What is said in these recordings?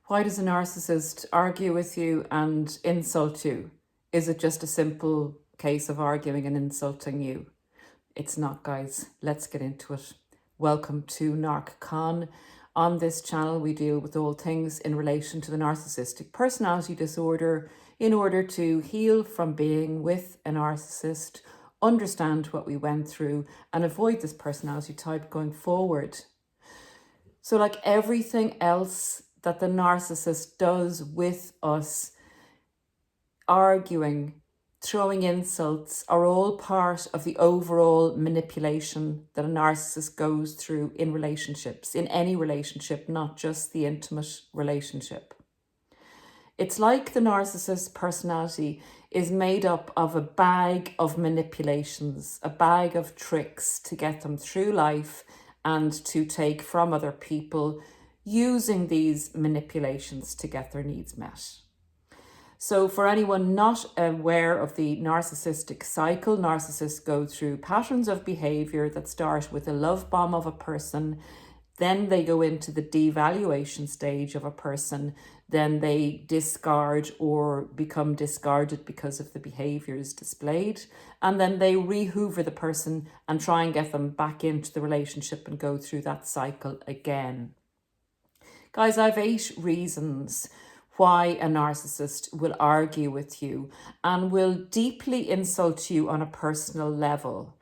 Why does a narcissist argue with you and insult you? Is it just a simple case of arguing and insulting you? It's not, guys. Let's get into it. Welcome to narcscon. On this channel, we deal with all things in relation to the narcissistic personality disorder in order to heal from being with a narcissist, understand what we went through, and avoid this personality type going forward. So like everything else that the narcissist does with us, arguing, throwing insults are all part of the overall manipulation that a narcissist goes through in relationships, in any relationship, not just the intimate relationship. It's like the narcissist personality is made up of a bag of manipulations, a bag of tricks to get them through life and to take from other people, using these manipulations to get their needs met. So for anyone not aware of the narcissistic cycle, narcissists go through patterns of behavior that start with a love bomb of a person, then they go into the devaluation stage of a person, then they discard or become discarded because of the behaviors displayed, and then they re-hoover the person and try and get them back into the relationship and go through that cycle again. Guys, I have 8 reasons why a narcissist will argue with you and will deeply insult you on a personal level,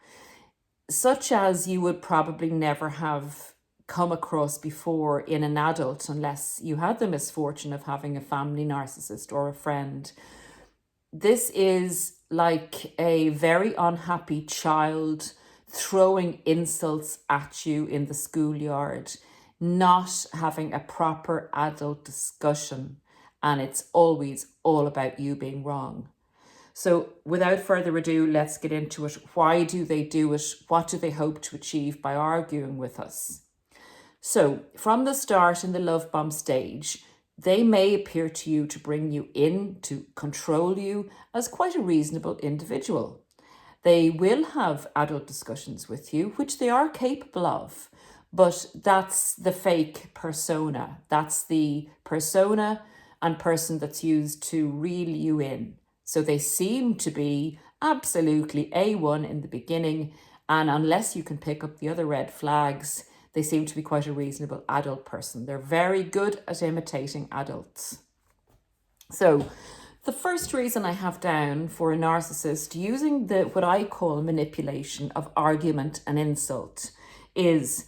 such as you would probably never have come across before in an adult unless you had the misfortune of having a family narcissist or a friend. This is like a very unhappy child throwing insults at you in the schoolyard, not having a proper adult discussion, and it's always all about you being wrong. So without further ado, let's get into it. Why do they do it? What do they hope to achieve by arguing with us? So from the start in the love bomb stage, they may appear to you to bring you in, to control you as quite a reasonable individual. They will have adult discussions with you, which they are capable of, but that's the fake persona. That's the persona and person that's used to reel you in. So they seem to be absolutely A1 in the beginning, and unless you can pick up the other red flags, they seem to be quite a reasonable adult person. They're very good at imitating adults. So the first reason I have down for a narcissist using what I call manipulation of argument and insult is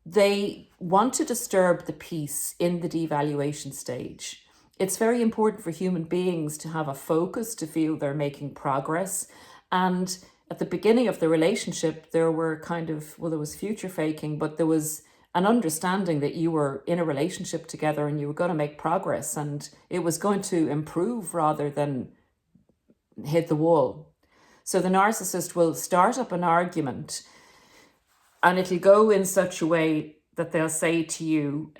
they want to disturb the peace in the devaluation stage. It's very important for human beings to have a focus, to feel they're making progress. And at the beginning of the relationship, there were there was future faking, but there was an understanding that you were in a relationship together and you were going to make progress and it was going to improve rather than hit the wall. So the narcissist will start up an argument and it'll go in such a way that they'll say to you,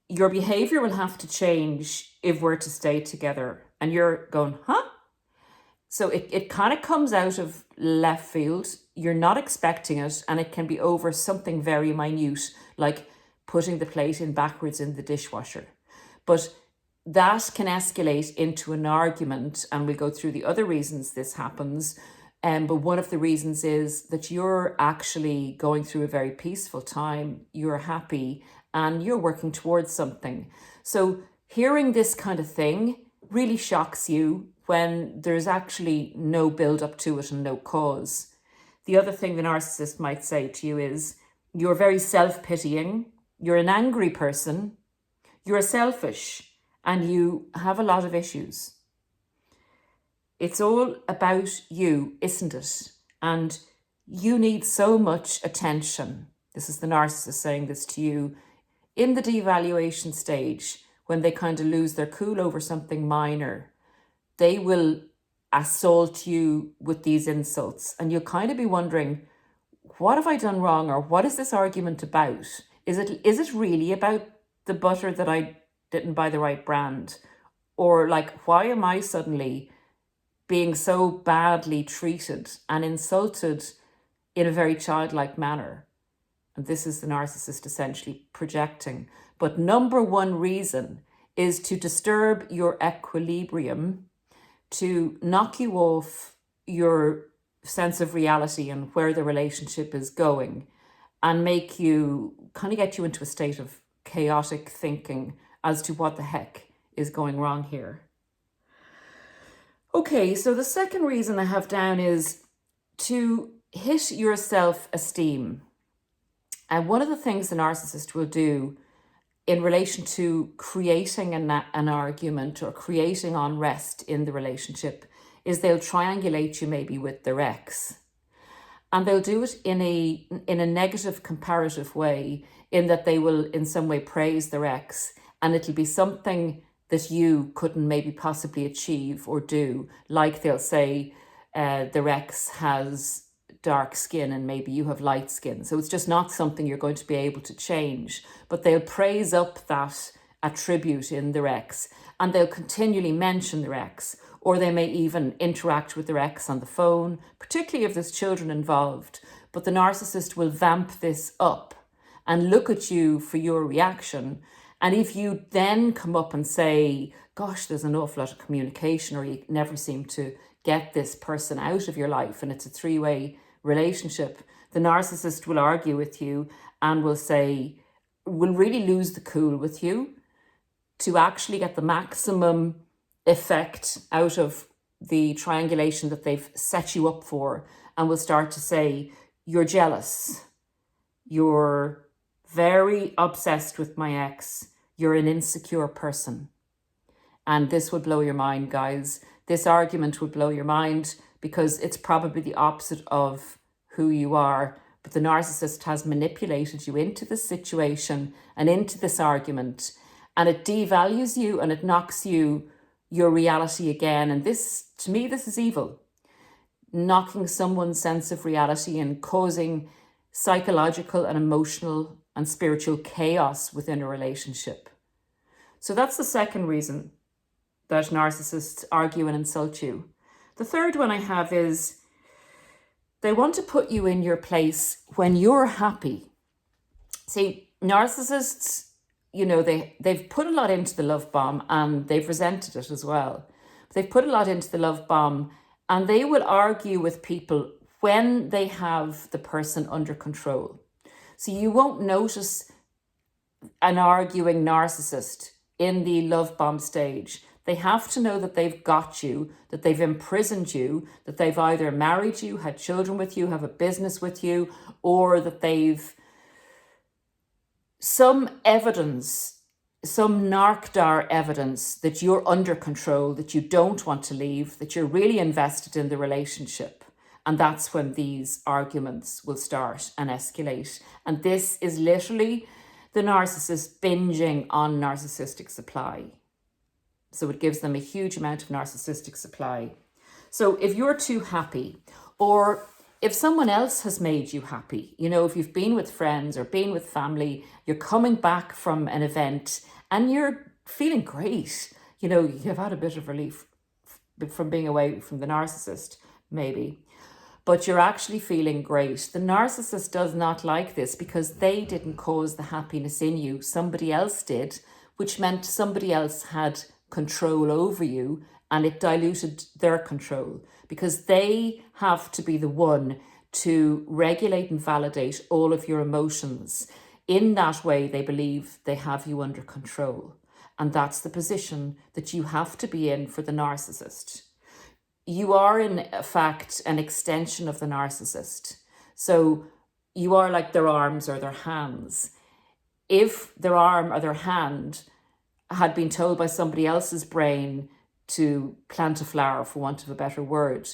your behavior will have to change if we're to stay together. And you're going, huh? So it kind of comes out of left field. You're not expecting it, and it can be over something very minute, like putting the plate in backwards in the dishwasher. But that can escalate into an argument, and we'll go through the other reasons this happens. But one of the reasons is that you're actually going through a very peaceful time, you're happy, and you're working towards something. So hearing this kind of thing really shocks you when there's actually no build up to it and no cause. The other thing the narcissist might say to you is, you're very self-pitying, you're an angry person, you're selfish, and you have a lot of issues. It's all about you, isn't it? And you need so much attention. This is the narcissist saying this to you in the devaluation stage, when they kind of lose their cool over something minor. They will assault you with these insults and you'll kind of be wondering, what have I done wrong? Or what is this argument about? Is it really about the butter that I didn't buy the right brand? Or like, why am I suddenly being so badly treated and insulted in a very childlike manner? And this is the narcissist essentially projecting. But number one reason is to disturb your equilibrium, to knock you off your sense of reality and where the relationship is going, and make you kind of get you into a state of chaotic thinking as to what the heck is going wrong here. Okay, so the second reason I have down is to hit your self-esteem. And one of the things the narcissist will do in relation to creating an argument or creating unrest in the relationship is they'll triangulate you maybe with their ex. And they'll do it in a negative comparative way, in that they will in some way praise their ex, and it'll be something that you couldn't maybe possibly achieve or do. Like they'll say their ex has dark skin and maybe you have light skin. So it's just not something you're going to be able to change, but they'll praise up that attribute in their ex, and they'll continually mention their ex, or they may even interact with their ex on the phone, particularly if there's children involved. But the narcissist will vamp this up and look at you for your reaction. And if you then come up and say, gosh, there's an awful lot of communication, or you never seem to get this person out of your life, and it's a three-way relationship, the narcissist will argue with you and will say, will really lose the cool with you to actually get the maximum effect out of the triangulation that they've set you up for, and will start to say, you're jealous, you're very obsessed with my ex, you're an insecure person. And this would blow your mind, guys. This argument would blow your mind, because it's probably the opposite of who you are. But the narcissist has manipulated you into this situation and into this argument, and it devalues you and it knocks you your reality again. And this, to me, this is evil. Knocking someone's sense of reality and causing psychological and emotional and spiritual chaos within a relationship. So that's the second reason that narcissists argue and insult you. The third one I have is they want to put you in your place when you're happy. See, narcissists, you know, they've put a lot into the love bomb, and they've resented it as well. They've put a lot into the love bomb, and they will argue with people when they have the person under control. So you won't notice an arguing narcissist in the love bomb stage. They have to know that they've got you, that they've imprisoned you, that they've either married you, had children with you, have a business with you, or that they've some evidence, some narcdar evidence that you're under control, that you don't want to leave, that you're really invested in the relationship. And that's when these arguments will start and escalate. And this is literally the narcissist binging on narcissistic supply. So it gives them a huge amount of narcissistic supply. So if you're too happy, or if someone else has made you happy, you know, if you've been with friends or been with family, you're coming back from an event and you're feeling great, you know, you've had a bit of relief from being away from the narcissist, maybe, but you're actually feeling great. The narcissist does not like this, because they didn't cause the happiness in you, somebody else did, which meant somebody else had control over you, and it diluted their control, because they have to be the one to regulate and validate all of your emotions. In that way, they believe they have you under control. And that's the position that you have to be in for the narcissist. You are, in fact, an extension of the narcissist. So you are like their arms or their hands. If their arm or their hand had been told by somebody else's brain to plant a flower, for want of a better word,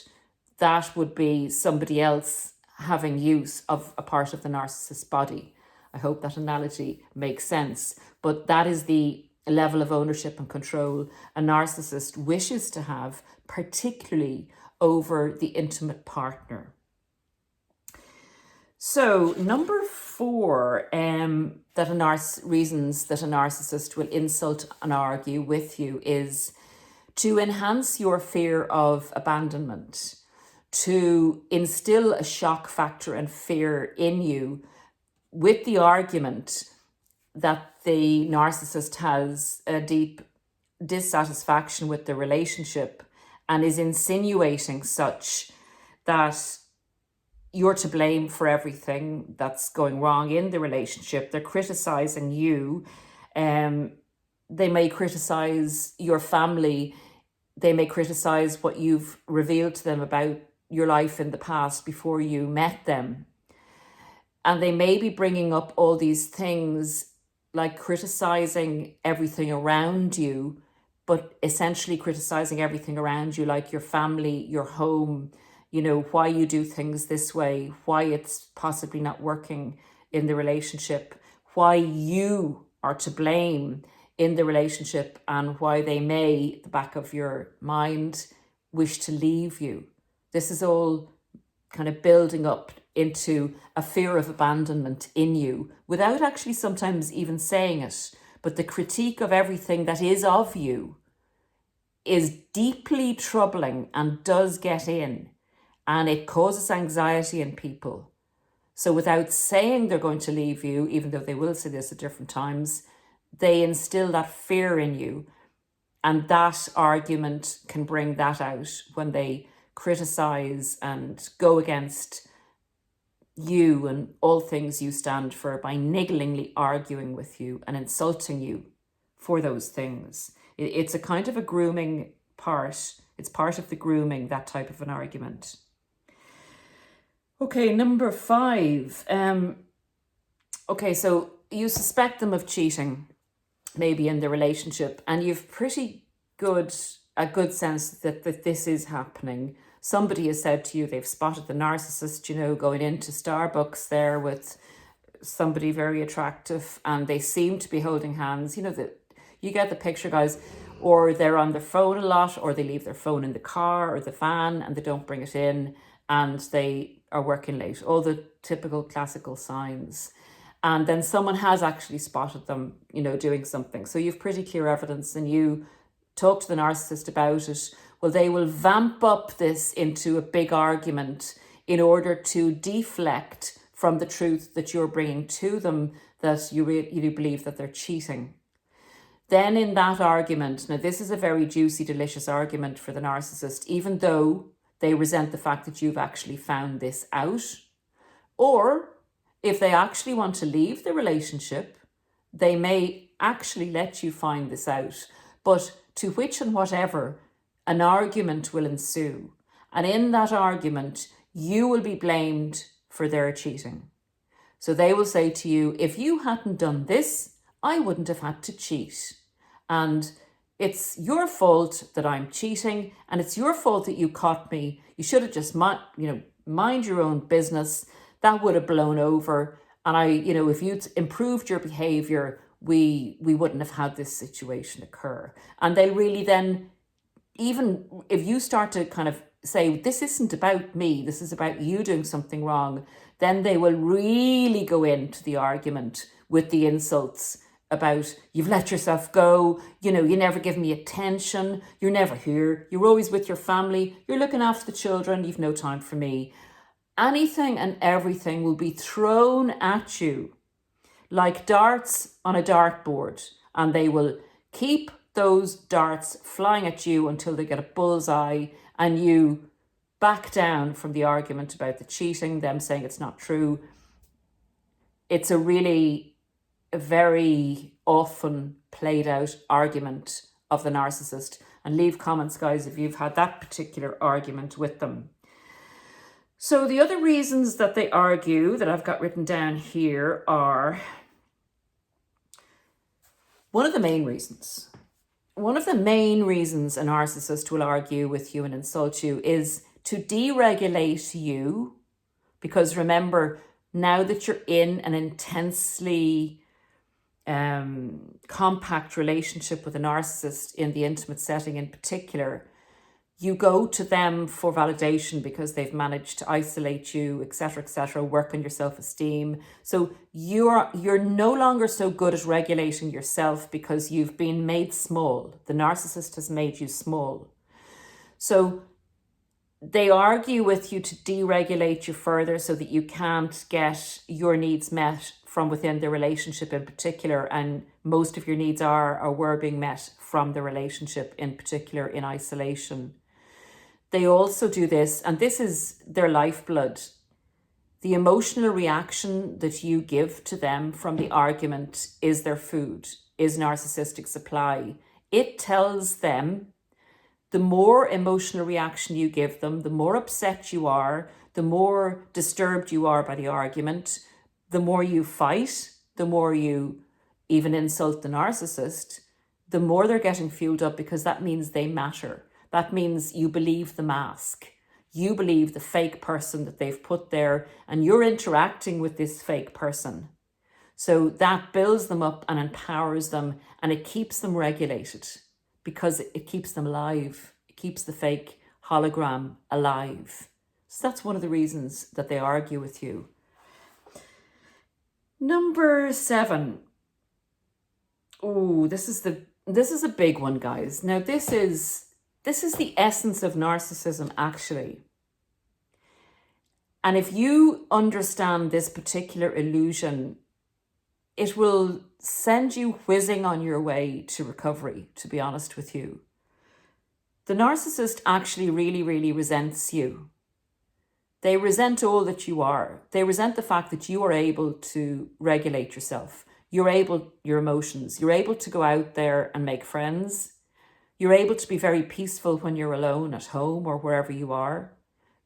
that would be somebody else having use of a part of the narcissist's body. I hope that analogy makes sense. But that is the level of ownership and control a narcissist wishes to have, particularly over the intimate partner. So number 4, reasons that a narcissist will insult and argue with you is to enhance your fear of abandonment, to instill a shock factor and fear in you with the argument that the narcissist has a deep dissatisfaction with the relationship and is insinuating such that you're to blame for everything that's going wrong in the relationship. They're criticizing you. They may criticize your family. They may criticize what you've revealed to them about your life in the past before you met them. And they may be bringing up all these things like criticizing everything around you, but essentially criticizing everything around you, like your family, your home, you know, why you do things this way, why it's possibly not working in the relationship, why you are to blame in the relationship, and why they may, at the back of your mind, wish to leave you. This is all kind of building up into a fear of abandonment in you without actually sometimes even saying it. But the critique of everything that is of you is deeply troubling and does get in, and it causes anxiety in people. So without saying they're going to leave you, even though they will say this at different times, they instill that fear in you. And that argument can bring that out when they criticize and go against you and all things you stand for by nigglingly arguing with you and insulting you for those things. It's a kind of a grooming part. It's part of the grooming, that type of an argument. Okay, number 5. Okay, so you suspect them of cheating, maybe in the relationship, and you've a good sense that this is happening. Somebody has said to you they've spotted the narcissist, you know, going into Starbucks there with somebody very attractive, and they seem to be holding hands. You know, you get the picture, guys. Or they're on their phone a lot, or they leave their phone in the car or the van and they don't bring it in, and they are working late. All the typical classical signs. And then someone has actually spotted them, you know, doing something. So you've pretty clear evidence, and you talk to the narcissist about it. Well, they will vamp up this into a big argument in order to deflect from the truth that you're bringing to them, that you believe that they're cheating. Then in that argument, now this is a very juicy, delicious argument for the narcissist, even though they resent the fact that you've actually found this out. Or if they actually want to leave the relationship, they may actually let you find this out. But to which and whatever, an argument will ensue. And in that argument, you will be blamed for their cheating. So they will say to you, if you hadn't done this, I wouldn't have had to cheat. And it's your fault that I'm cheating, and it's your fault that you caught me. You should have just mind your own business. That would have blown over. And if you'd improved your behaviour, we wouldn't have had this situation occur. And they really then, even if you start to kind of say, this isn't about me, this is about you doing something wrong, then they will really go into the argument with the insults about, you've let yourself go, you never give me attention, you're never here, you're always with your family, you're looking after the children, you've no time for me. Anything and everything will be thrown at you like darts on a dartboard, and they will keep those darts flying at you until they get a bullseye and you back down from the argument about the cheating, them saying it's not true. It's a very often played out argument of the narcissist. And leave comments, guys, if you've had that particular argument with them. So the other reasons that they argue that I've got written down here are, one of the main reasons a narcissist will argue with you and insult you is to deregulate you. Because remember, now that you're in an intensely compact relationship with a narcissist, in the intimate setting in particular, you go to them for validation because they've managed to isolate you, etc., work on your self-esteem. So you're no longer so good at regulating yourself because you've been made small. The narcissist has made you small. So they argue with you to deregulate you further so that you can't get your needs met from within the relationship in particular, and most of your needs are or were being met from the relationship in particular in isolation. They also do this, and this is their lifeblood. The emotional reaction that you give to them from the argument is their food, is narcissistic supply. It tells them the more emotional reaction you give them, the more upset you are, the more disturbed you are by the argument, the more you fight, the more you even insult the narcissist, the more they're getting fueled up, because that means they matter. That means you believe the mask. You believe the fake person that they've put there, and you're interacting with this fake person. So that builds them up and empowers them, and it keeps them regulated because it keeps them alive. It keeps the fake hologram alive. So that's one of the reasons that they argue with you. Number 7. Oh, this is a big one, guys. Now this is the essence of narcissism, actually. And if you understand this particular illusion, it will send you whizzing on your way to recovery, to be honest with you. The narcissist actually really, really resents you. They resent all that you are. They resent the fact that you are able to regulate yourself. Your emotions. You're able to go out there and make friends. You're able to be very peaceful when you're alone at home or wherever you are.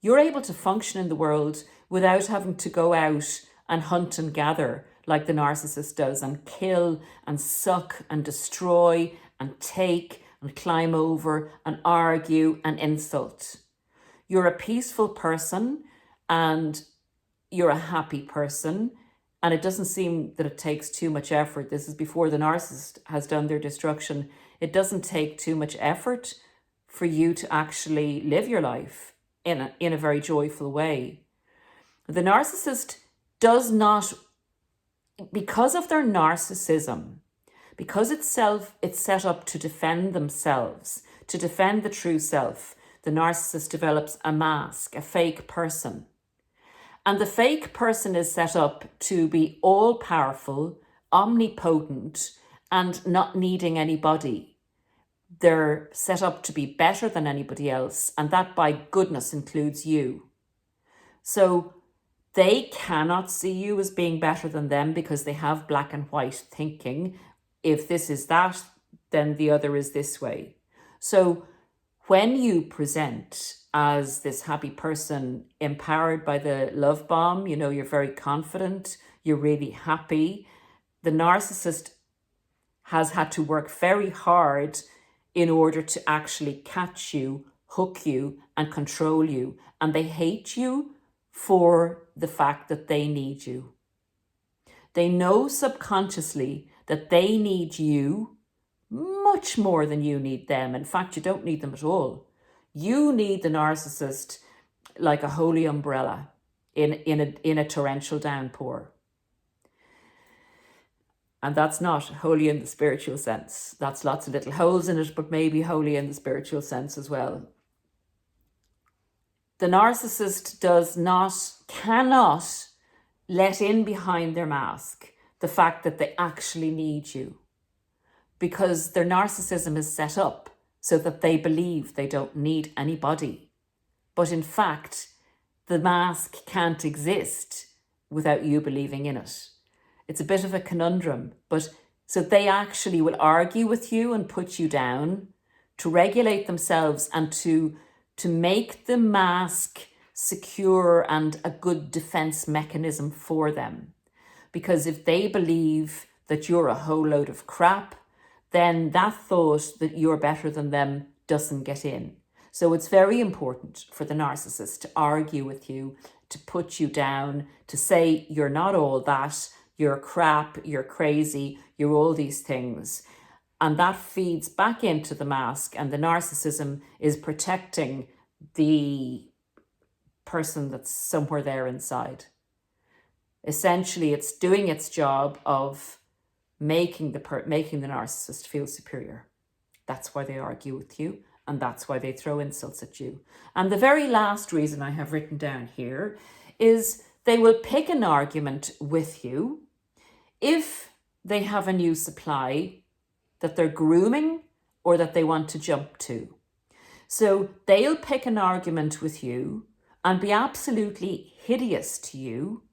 You're able to function in the world without having to go out and hunt and gather like the narcissist does, and kill and suck and destroy and take and climb over and argue and insult. You're a peaceful person and you're a happy person, and it doesn't seem that it takes too much effort. This is before the narcissist has done their destruction. It doesn't take too much effort for you to actually live your life in a very joyful way. The narcissist does not, because of their narcissism, because it's set up to defend themselves, to defend the true self, the narcissist develops a mask, a fake person. And the fake person is set up to be all-powerful, omnipotent, and not needing anybody. They're set up to be better than anybody else, and that by goodness includes you. So they cannot see you as being better than them because they have black and white thinking. If this is that, then the other is this way. So when you present as this happy person empowered by the love bomb, you're very confident, you're really happy, the narcissist has had to work very hard in order to actually catch you, hook you, and control you. And they hate you for the fact that they need you. They know subconsciously that they need you much more than you need them. In fact, you don't need them at all. You need the narcissist like a holy umbrella in a torrential downpour. And that's not holy in the spiritual sense. That's lots of little holes in it, but maybe holy in the spiritual sense as well. The narcissist cannot let in behind their mask the fact that they actually need you, because their narcissism is set up so that they believe they don't need anybody. But in fact, the mask can't exist without you believing in it. It's a bit of a conundrum, but so they actually will argue with you and put you down to regulate themselves and to make the mask secure and a good defense mechanism for them. Because if they believe that you're a whole load of crap, then that thought that you're better than them doesn't get in. So it's very important for the narcissist to argue with you, to put you down, to say you're not all that, you're crap, you're crazy, you're all these things. And that feeds back into the mask, and the narcissism is protecting the person that's somewhere there inside. Essentially, it's doing its job of making the narcissist feel superior. That's why they argue with you, and that's why they throw insults at you. And the very last reason I have written down here is they will pick an argument with you if they have a new supply that they're grooming or that they want to jump to. So they'll pick an argument with you and be absolutely hideous to you.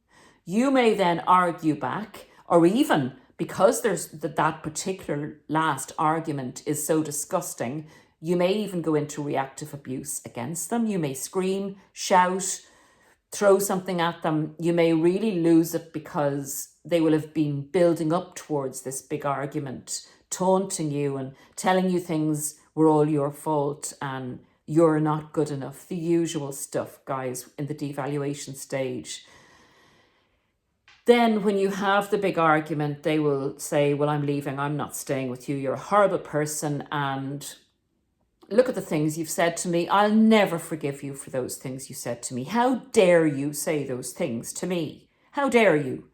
You may then argue back, or even because there's that particular last argument is so disgusting, you may even go into reactive abuse against them. You may scream, shout, throw something at them. You may really lose it because they will have been building up towards this big argument, taunting you and telling you things were all your fault and you're not good enough. The usual stuff, guys, in the devaluation stage. Then when you have the big argument, they will say, well, I'm leaving. I'm not staying with you. You're a horrible person. And look at the things you've said to me. I'll never forgive you for those things you said to me. How dare you say those things to me? How dare you?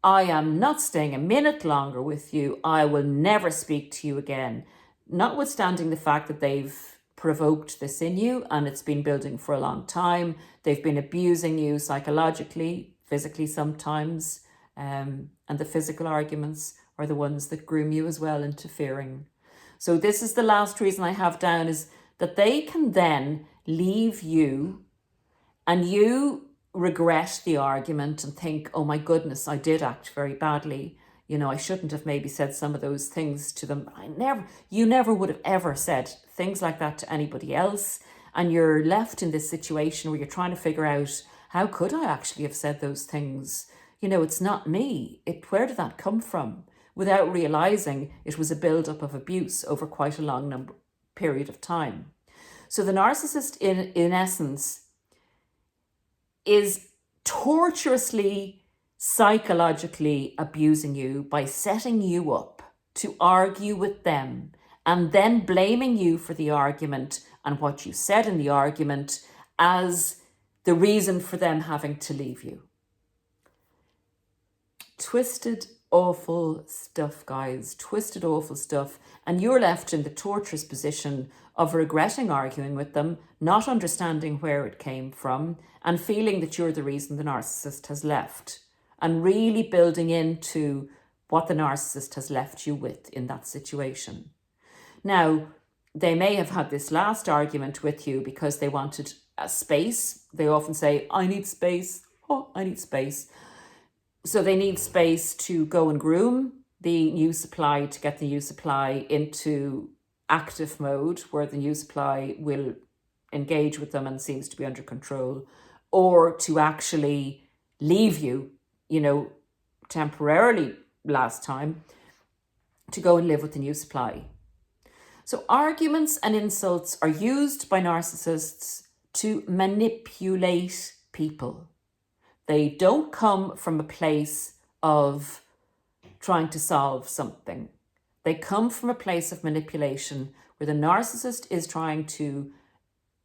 I am not staying a minute longer with you. I will never speak to you again. Notwithstanding the fact that they've provoked this in you and it's been building for a long time. They've been abusing you psychologically, physically sometimes. And the physical arguments are the ones that groom you as well, interfering. So this is the last reason I have down, is that they can then leave you and you regret the argument and think, oh my goodness, I did act very badly. You know, I shouldn't have maybe said some of those things to them. You never would have ever said things like that to anybody else. And you're left in this situation where you're trying to figure out, how could I actually have said those things? You know, it's not me. Where did that come from? Without realizing it was a buildup of abuse over quite a long period of time. So the narcissist, in essence, is torturously, psychologically abusing you by setting you up to argue with them and then blaming you for the argument and what you said in the argument as the reason for them having to leave you. Twisted, awful stuff, guys. Twisted, awful stuff. And you're left in the torturous position of regretting arguing with them, not understanding where it came from, and feeling that you're the reason the narcissist has left, and really building into what the narcissist has left you with in that situation. Now, they may have had this last argument with you because they wanted a space. They often say, I need space. Oh, I need space. So they need space to go and groom the new supply, to get the new supply into active mode, where the new supply will engage with them and seems to be under control, or to actually leave you, you know, temporarily last time, to go and live with the new supply. So arguments and insults are used by narcissists to manipulate people. They don't come from a place of trying to solve something. They come from a place of manipulation where the narcissist is trying to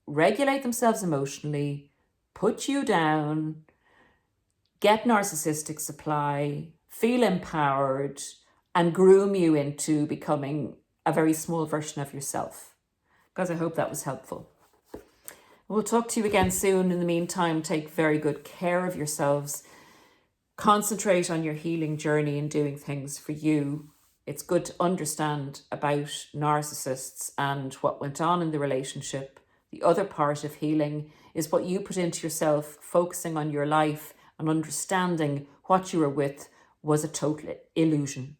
regulate themselves emotionally, put you down, get narcissistic supply, feel empowered, and groom you into becoming a very small version of yourself. Guys, I hope that was helpful. We'll talk to you again soon. In the meantime, take very good care of yourselves. Concentrate on your healing journey and doing things for you. It's good to understand about narcissists and what went on in the relationship. The other part of healing is what you put into yourself, focusing on your life and understanding what you were with was a total illusion.